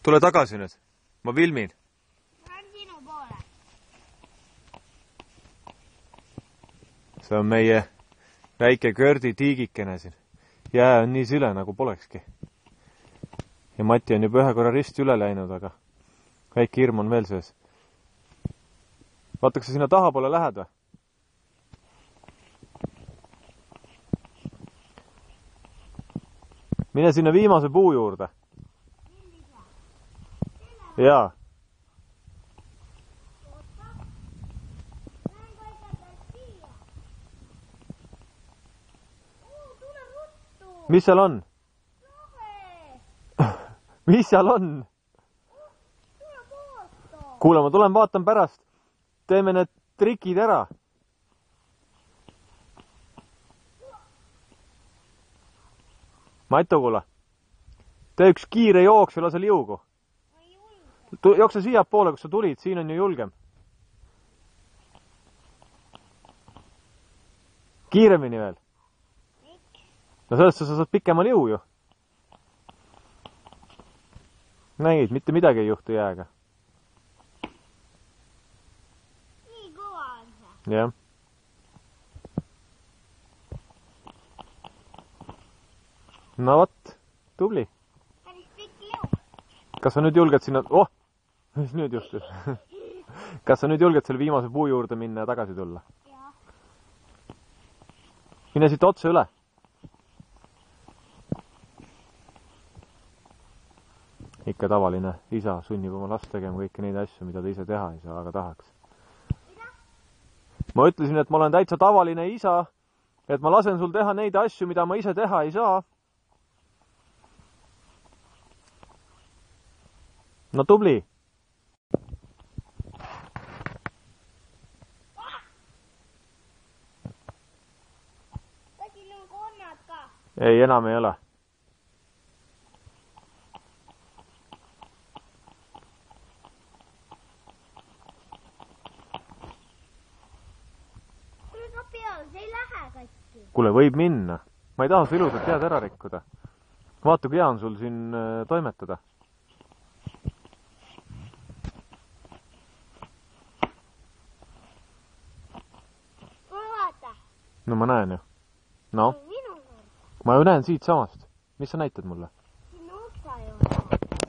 Tule tagasi nüüd. Ma filmin. Ma olen sinu poole. See on meie väike Kördi tiigikene siin. Jää on nii süle, nagu polekski. Ja Mati on juba ühe korra risti üle läinud, aga väike hirm on veel sees. Vaata, kas sa sinna taha poole lähed või? Mine sinna viimase puu juurde. Jaa. Mis seal on? Mis seal on? Kuule, ma tulen vaatan pärast. Teeme need trikid ära. Maito, kuule. Tee üks kiire jooks ja lase liugu. Jookse siia poole, kus sa tulid. Siin on ju julgem. Kiiremini veel. No sellest sa saad pikema liu ju. Nägid, mitte midagi ei juhtu jääga. Nii kõva on see. Jah. No vot, tubli. Päris pikk liu. Kas sa nüüd julged sinna... Oh! Mis nüüd juhtus? Kas sa nüüd julged selle viimase puu juurde minna ja tagasi tulla? Jah. Mine siit otse üle. Ikka tavaline isa sunnib oma last tegema kõiki neid asju, mida ta ise teha ei saa, aga tahaks. Ma ütlesin, et ma olen täitsa tavaline isa, et ma lasen sul teha neid asju, mida ma ise teha ei saa. No tubli. Kas siin on konnad ka? Ei, enam ei ole. See ei lähe katki. Kuule, võib minna. Ma ei taha su ilusat head ära rikkuda. Vaata, kui hea on sul siin toimetada. Vaata. No ma näen ju. No? Ma ju näen siit samast. Mis sa näitad mulle?